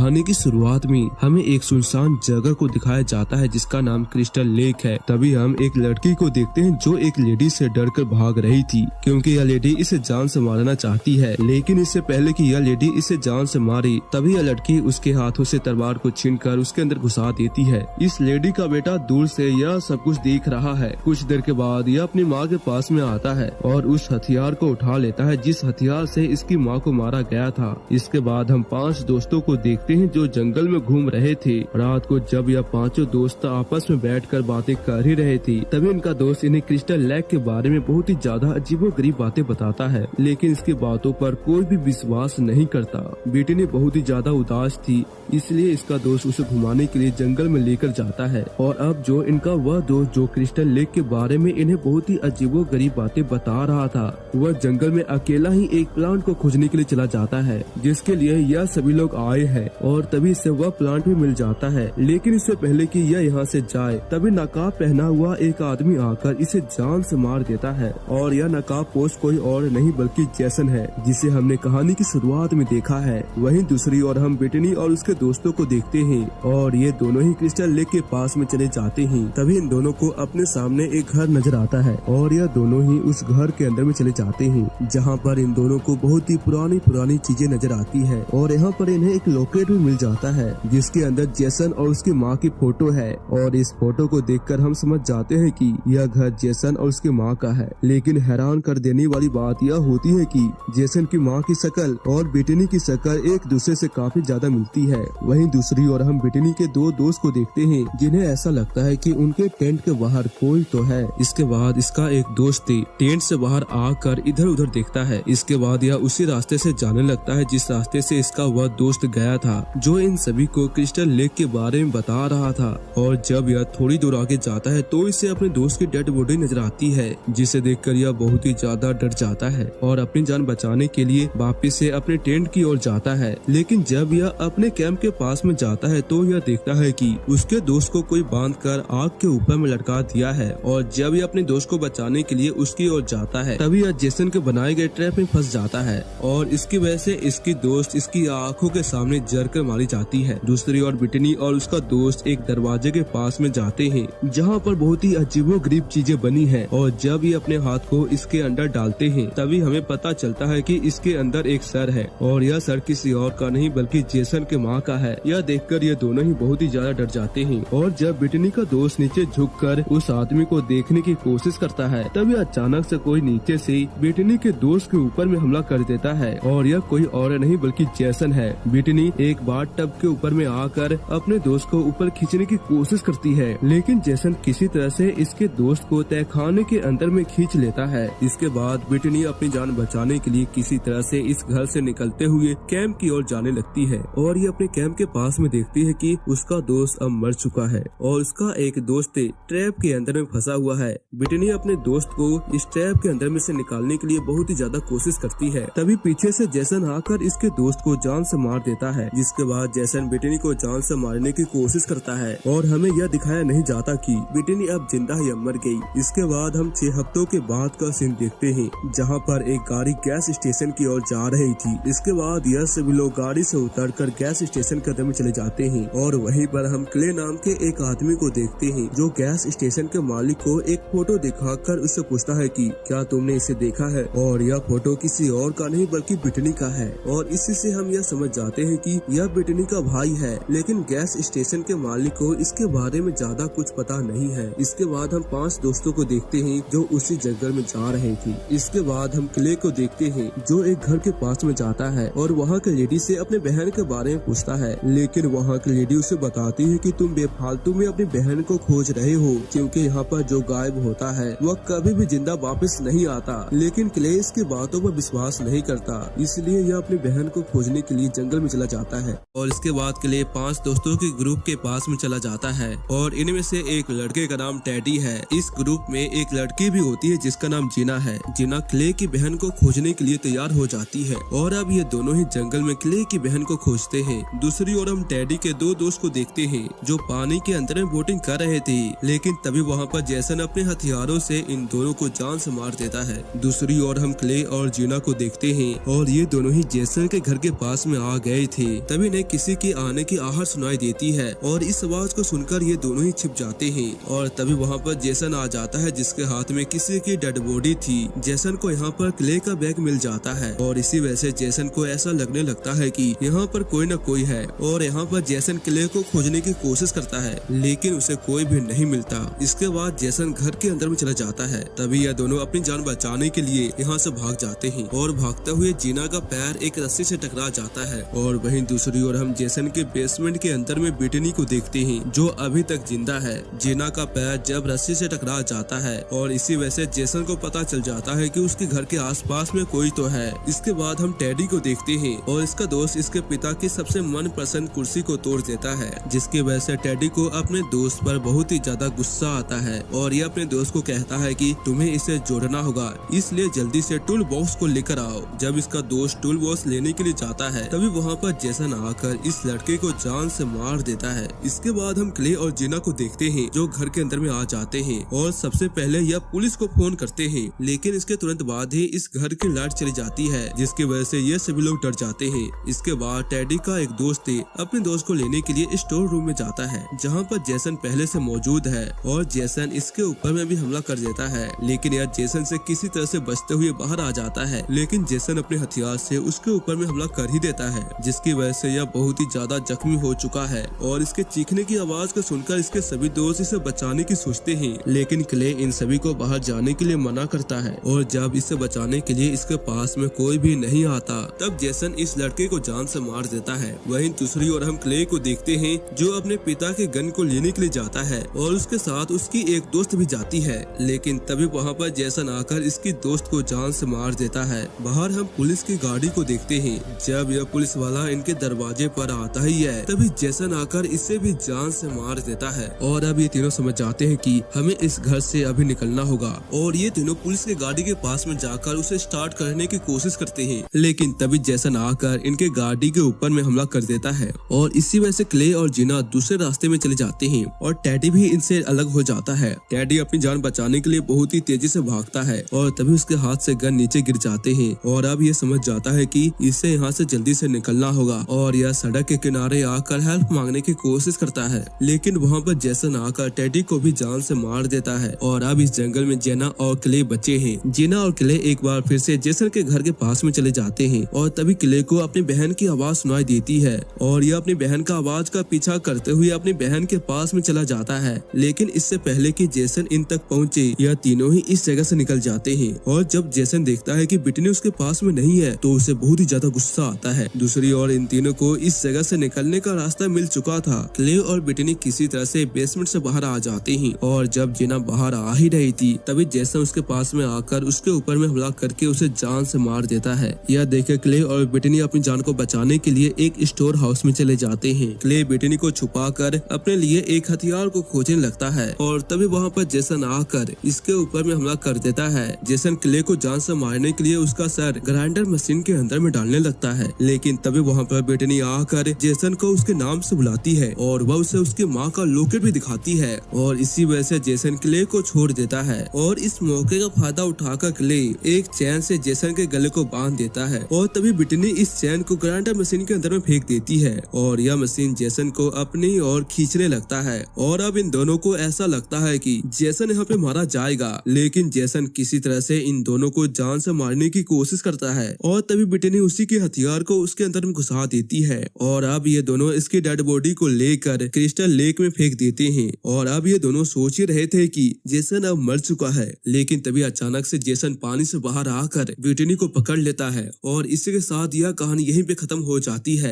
कहानी की शुरुआत में हमें एक सुनसान जगह को दिखाया जाता है जिसका नाम क्रिस्टल लेक है। तभी हम एक लड़की को देखते हैं जो एक लेडी से डरकर भाग रही थी, क्योंकि यह लेडी इसे जान से मारना चाहती है। लेकिन इससे पहले कि यह लेडी इसे जान से मारे, तभी यह लड़की उसके हाथों से तलवार को छीनकर उसके अंदर घुसा देती है। इस लेडी का बेटा दूर से यह सब कुछ देख रहा है। कुछ देर के बाद यह अपनी माँ के पास में आता है और उस हथियार को उठा लेता है जिस हथियार से इसकी माँ को मारा गया था। इसके बाद हम 5 दोस्तों को देखते हैं जो जंगल में घूम रहे थे। रात को जब यह 5 दोस्त आपस में बैठकर बातें कर ही रहे थे, तभी इनका दोस्त इन्हें क्रिस्टल लेक के बारे में बहुत ही ज्यादा अजीबोगरीब बातें बताता है, लेकिन इसकी बातों पर कोई भी विश्वास नहीं करता। बेटी बहुत ही ज्यादा उदास थी, इसलिए इसका दोस्त उसे घुमाने के लिए जंगल में लेकर जाता है। और अब जो इनका वह दोस्त जो क्रिस्टल लेक के बारे में इन्हें बहुत ही अजीबोगरीब बातें बता रहा था, वह जंगल में अकेला ही एक प्लांट को खोजने के लिए चला जाता है, जिसके लिए यह सभी लोग आए हैं। और तभी इसे वह प्लांट भी मिल जाता है। लेकिन इससे पहले कि यह यहाँ से जाए, तभी नकाब पहना हुआ एक आदमी आकर इसे जान से मार देता है। और यह नकाब पोस्ट कोई और नहीं बल्कि जैसन है, जिसे हमने कहानी की शुरुआत में देखा है। वहीं दूसरी ओर हम बेटनी और उसके दोस्तों को देखते हैं और ये दोनों ही क्रिस्टल लेक के पास में चले जाते हैं। तभी इन दोनों को अपने सामने एक घर नजर आता है और यह दोनों ही उस घर के अंदर में चले जाते हैं, जहाँ पर इन दोनों को बहुत ही पुरानी चीजें नजर आती है। और यहाँ पर इन्हें एक लॉकेट भी मिल जाता है जिसके अंदर जेसन और उसकी माँ की फोटो है। और इस फोटो को देखकर हम समझ जाते हैं कि यह घर जेसन और उसकी माँ का है। लेकिन हैरान कर देने वाली बात यह होती है कि जेसन की माँ की शक्ल और बेटनी की शक्ल एक दूसरे से काफी ज्यादा मिलती है। वहीं दूसरी ओर हम बेटनी के 2 दोस्त को देखते हैं जिन्हें ऐसा लगता है कि उनके टेंट के बाहर कोई तो है। इसके बाद इसका एक दोस्त टेंट से बाहर आकर इधर उधर देखता है। इसके बाद यह उसी रास्ते से जाने लगता है जिस रास्ते से इसका वह दोस्त गया था, जो इन सभी को क्रिस्टल लेक के बारे में बता रहा था। और जब यह थोड़ी दूर आगे जाता है तो इसे अपने दोस्त की डेड बॉडी नजर आती है, जिसे देखकर यह बहुत ही ज्यादा डर जाता है और अपनी जान बचाने के लिए वापस से अपने टेंट की ओर जाता है। लेकिन जब यह अपने कैंप के पास में जाता है तो यह देखता है कि उसके दोस्त को कोई बांधकर आग के ऊपर में लटका दिया है। और जब यह अपने दोस्त को बचाने के लिए उसकी ओर जाता है, तभी यह जेसन के बनाए गए ट्रैप में फंस जाता है और इसकी वजह से इसकी दोस्त इसकी आंखों के सामने जर कर मारी जाती है। दूसरी ओर बिटनी और उसका दोस्त एक दरवाजे के पास में जाते हैं जहाँ पर बहुत ही अजीबोगरीब चीजें बनी है। और जब ये अपने हाथ को इसके अंदर डालते हैं, तभी हमें पता चलता है कि इसके अंदर एक सर है और यह सर किसी और का नहीं बल्कि जेसन के माँ का है। यह देखकर ये दोनों ही बहुत ही ज्यादा डर जाते हैं। और जब बिटनी का दोस्त नीचे झुककर उस आदमी को देखने की कोशिश करता है, तभी अचानक से कोई नीचे से बिटनी के दोस्त के ऊपर में हमला कर देता है और यह कोई और नहीं बल्कि जेसन है। बिटनी एक बार टब के ऊपर में आकर अपने दोस्त को ऊपर खींचने की कोशिश करती है, लेकिन जेसन किसी तरह से इसके दोस्त को तहखाने के अंदर में खींच लेता है। इसके बाद बिटनी अपनी जान बचाने के लिए किसी तरह से इस घर से निकलते हुए कैंप की ओर जाने लगती है। और ये अपने कैंप के पास में देखती है कि उसका दोस्त अब मर चुका है और उसका एक दोस्त ट्रैप के अंदर में फंसा हुआ है। बिटनी अपने दोस्त को इस ट्रैप के अंदर में से निकालने के लिए बहुत ही ज्यादा कोशिश करती है। तभी पीछे से जेसन आकर इसके दोस्त को जान से मार देता है, जिसके बाद जेसन बिटनी को जान से मारने की कोशिश करता है। और हमें यह दिखाया नहीं जाता कि बिटनी अब जिंदा या मर गई। इसके बाद हम 6 हफ्तों के बाद का सीन देखते हैं, जहाँ पर एक गाड़ी गैस स्टेशन की ओर जा रही थी। इसके बाद यह सभी लोग गाड़ी से उतरकर गैस स्टेशन के अंदर में चले जाते हैं और वहीं पर हम क्ले नाम के एक आदमी को देखते हैं, जो गैस स्टेशन के मालिक को एक फोटो दिखाकर उससे पूछता है कि क्या तुमने इसे देखा है। और यह फोटो किसी और का नहीं बल्कि बिटनी का है। और इसी से हम यह समझ जाते हैं कि यह बिटनी का भाई है। लेकिन गैस स्टेशन के मालिक को इसके बारे में ज्यादा कुछ पता नहीं है। इसके बाद हम 5 दोस्तों को देखते हैं जो उसी जंगल में जा रहे थे। इसके बाद हम क्ले को देखते हैं जो एक घर के पास में जाता है और वहाँ के लेडी से अपने बहन के बारे में पूछता है। लेकिन वहाँ की लेडी उसे बताती है कि तुम बेफालतू में अपनी बहन को खोज रहे हो, क्योंकि यहाँ पर जो गायब होता है वह कभी भी जिंदा वापस नहीं आता। लेकिन क्ले इसकी बातों पर विश्वास नहीं करता, इसलिए यह अपनी बहन को खोजने के लिए जंगल में चला जाता है। और इसके बाद क्ले 5 दोस्तों के ग्रुप के पास में चला जाता है और इनमें से एक लड़के का नाम टेडी है। इस ग्रुप में एक लड़की भी होती है जिसका नाम जीना है। जीना क्ले की बहन को खोजने के लिए तैयार हो जाती है और अब ये दोनों ही जंगल में क्ले की बहन को खोजते हैं। दूसरी ओर हम टेडी के 2 दोस्त को देखते हैं जो पानी के अंदर में बोटिंग कर रहे थे, लेकिन तभी वहाँ पर जेसन अपने हथियारों से इन दोनों को जान से मार देता है। दूसरी ओर हम क्ले और जीना को देखते हैं और ये दोनों ही जेसन के घर के पास में आ गए थे तभी इन्हें किसी के आने की आहट सुनाई देती है और इस आवाज को सुनकर ये दोनों ही छिप जाते हैं और तभी वहाँ पर जेसन आ जाता है जिसके हाथ में किसी की डेड बॉडी थी। जेसन को यहाँ पर क्ले का बैग मिल जाता है और इसी वजह से जेसन को ऐसा लगने लगता है कि यहाँ पर कोई न कोई है और यहाँ पर जेसन क्ले को खोजने की कोशिश करता है लेकिन उसे कोई भी नहीं मिलता। इसके बाद जेसन घर के अंदर में चला जाता है। तभी यह दोनों अपनी जान बचाने के लिए यहाँ से भाग जाते हैं और भागते हुए जीना का पैर एक रस्सी से टकरा जाता है और वहीं दूसरी ओर हम जेसन के बेसमेंट के अंदर में बिटनी को देखते हैं जो अभी तक जिंदा है। जीना का पैर जब रस्सी से टकरा जाता है और इसी वजह से जेसन को पता चल जाता है कि उसके घर के आसपास में कोई तो है। इसके बाद हम टेडी को देखते हैं और इसका दोस्त इसके पिता की सबसे मनपसंद कुर्सी को तोड़ देता है जिसकी वजह से टेडी को अपने दोस्त पर बहुत ही ज्यादा गुस्सा आता है और ये अपने दोस्त को कहता है कि तुम्हें इसे जोड़ना होगा इसलिए जल्दी से टूल बॉक्स को लेकर आओ। जब इसका दोस्त टूल बॉक्स लेने के लिए जाता है तभी वहाँ पर जेसन आकर इस लड़के को जान से मार देता है। इसके बाद हम क्ले और जीना को देखते हैं जो घर के अंदर में आ जाते हैं और सबसे पहले यह पुलिस को फोन करते हैं लेकिन इसके तुरंत बाद ही इस घर की लाइट चली जाती है जिसकी वजह से ये सभी लोग डर जाते हैं। इसके बाद टेडी का एक दोस्त अपने दोस्त को लेने के लिए स्टोर रूम में जाता है जहाँ पर जेसन पहले से मौजूद है और जेसन इसके ऊपर में भी हमला कर देता है लेकिन यह जेसन से किसी तरह से बचते हुए बाहर आ जाता है लेकिन जेसन अपने हथियार से उसके ऊपर में हमला कर ही देता है जिसकी वजह से यह बहुत ही ज्यादा जख्मी हो चुका है और इसके चीखने की आवाज को सुनकर इसके सभी दोस्त इसे बचाने की सोचते हैं लेकिन क्ले इन सभी को बाहर जाने के लिए मना करता है और जब इसे बचाने के लिए इसके पास में कोई भी नहीं आता तब जेसन इस लड़के को जान से मार देता है। वहीं दूसरी ओर हम क्ले को देखते हैं जो अपने पिता के गन को लेने के लिए जाता है और उसके साथ उसकी एक दोस्त भी जाती है लेकिन तभी वहाँ पर जेसन आकर इसकी दोस्त को जान से मार देता है। बाहर हम पुलिस की गाड़ी को देखते हैं। जब यह पुलिस वाला इनके दरवाजे पर आता ही है तभी जेसन आकर इसे भी जान से मार देता है और अब ये तीनों समझ जाते हैं कि हमें इस घर से अभी निकलना होगा और ये तीनों पुलिस की गाड़ी के पास में जाकर उसे स्टार्ट करने की कोशिश करते हैं लेकिन तभी जेसन आकर इनके गाड़ी के ऊपर में हमला कर देता है और इसी वजह से क्ले और जीना दूसरे रास्ते में चले जाते हैं और टेडी भी इनसे अलग हो जाता है। टेडी अपनी जान बचाने के लिए बहुत ही तेजी से भागता है और तभी उसके हाथ से गन नीचे गिर जाते हैं और अब ये समझ जाता है कि इसे यहाँ से जल्दी से निकलना होगा और यह सड़क के किनारे आकर हेल्प मांगने की कोशिश करता है लेकिन वहाँ पर जेसन आकर टेडी को भी जान से मार देता है और अब इस जंगल में जेना और क्ले बचे हैं। जेना और क्ले एक बार फिर से जेसन के घर के पास में चले जाते हैं और तभी क्ले को अपनी बहन की आवाज सुनाई देती है और यह अपनी बहन का आवाज का पीछा करते हुए अपनी बहन के पास में चला जाता है लेकिन इससे पहले कि जेसन इन तक पहुँचे यह तीनों ही इस जगह से निकल जाते हैं और जब जेसन देखता है कि बिटनी उसके पास में नहीं है तो उसे बहुत ही ज्यादा गुस्सा आता है। दूसरी ओर इन तीनों को इस जगह से निकलने का रास्ता मिल चुका था। क्ले और बिटनी किसी तरह से बेसमेंट से बाहर आ जाते हैं और जब जीना बाहर आ ही रही थी तभी जेसन उसके पास में आकर उसके ऊपर में हमला करके उसे जान से मार देता है। यह देखे क्ले और बिटनी अपनी जान को बचाने के लिए एक स्टोर हाउस में चले जाते हैं। क्ले बिटनी को छुपाकर अपने लिए एक हथियार को खोजने लगता है और तभी वहाँ पर जेसन आकर इसके ऊपर में हमला कर देता है। जेसन क्ले को जान से मारने के लिए उसका सर ग्राइंडर मशीन के अंदर में डालने लगता है लेकिन तभी वहाँ पर बिटनी आकर जेसन को उसके नाम से बुलाती है और वह उसे उसकी माँ का लॉकेट भी दिखाती है और इसी वजह से जेसन क्ले को छोड़ देता है और इस मौके का फायदा उठाकर क्ले एक चैन से जेसन के गले को बांध देता है और तभी बिटनी इस चैन को ग्राइंडर मशीन के अंदर में फेंक देती है और यह मशीन जेसन को अपनी ओर खींचने लगता है और अब इन दोनों को ऐसा लगता है कि जेसन यहाँ पे मारा जाएगा लेकिन जेसन किसी तरह से इन दोनों को जान से मारने की कोशिश करता है और तभी बिटनी उसी के हथियार को उसके अंदर में घुसा देती है और अब ये दोनों इसकी डेड बॉडी को लेकर क्रिस्टल लेक में फेंक देते हैं और अब ये दोनों सोच ही रहे थे कि जेसन अब मर चुका है लेकिन तभी अचानक से जेसन पानी से बाहर आकर बिटनी को पकड़ लेता है और इसी के साथ यह कहानी यहीं पे खत्म हो जाती है।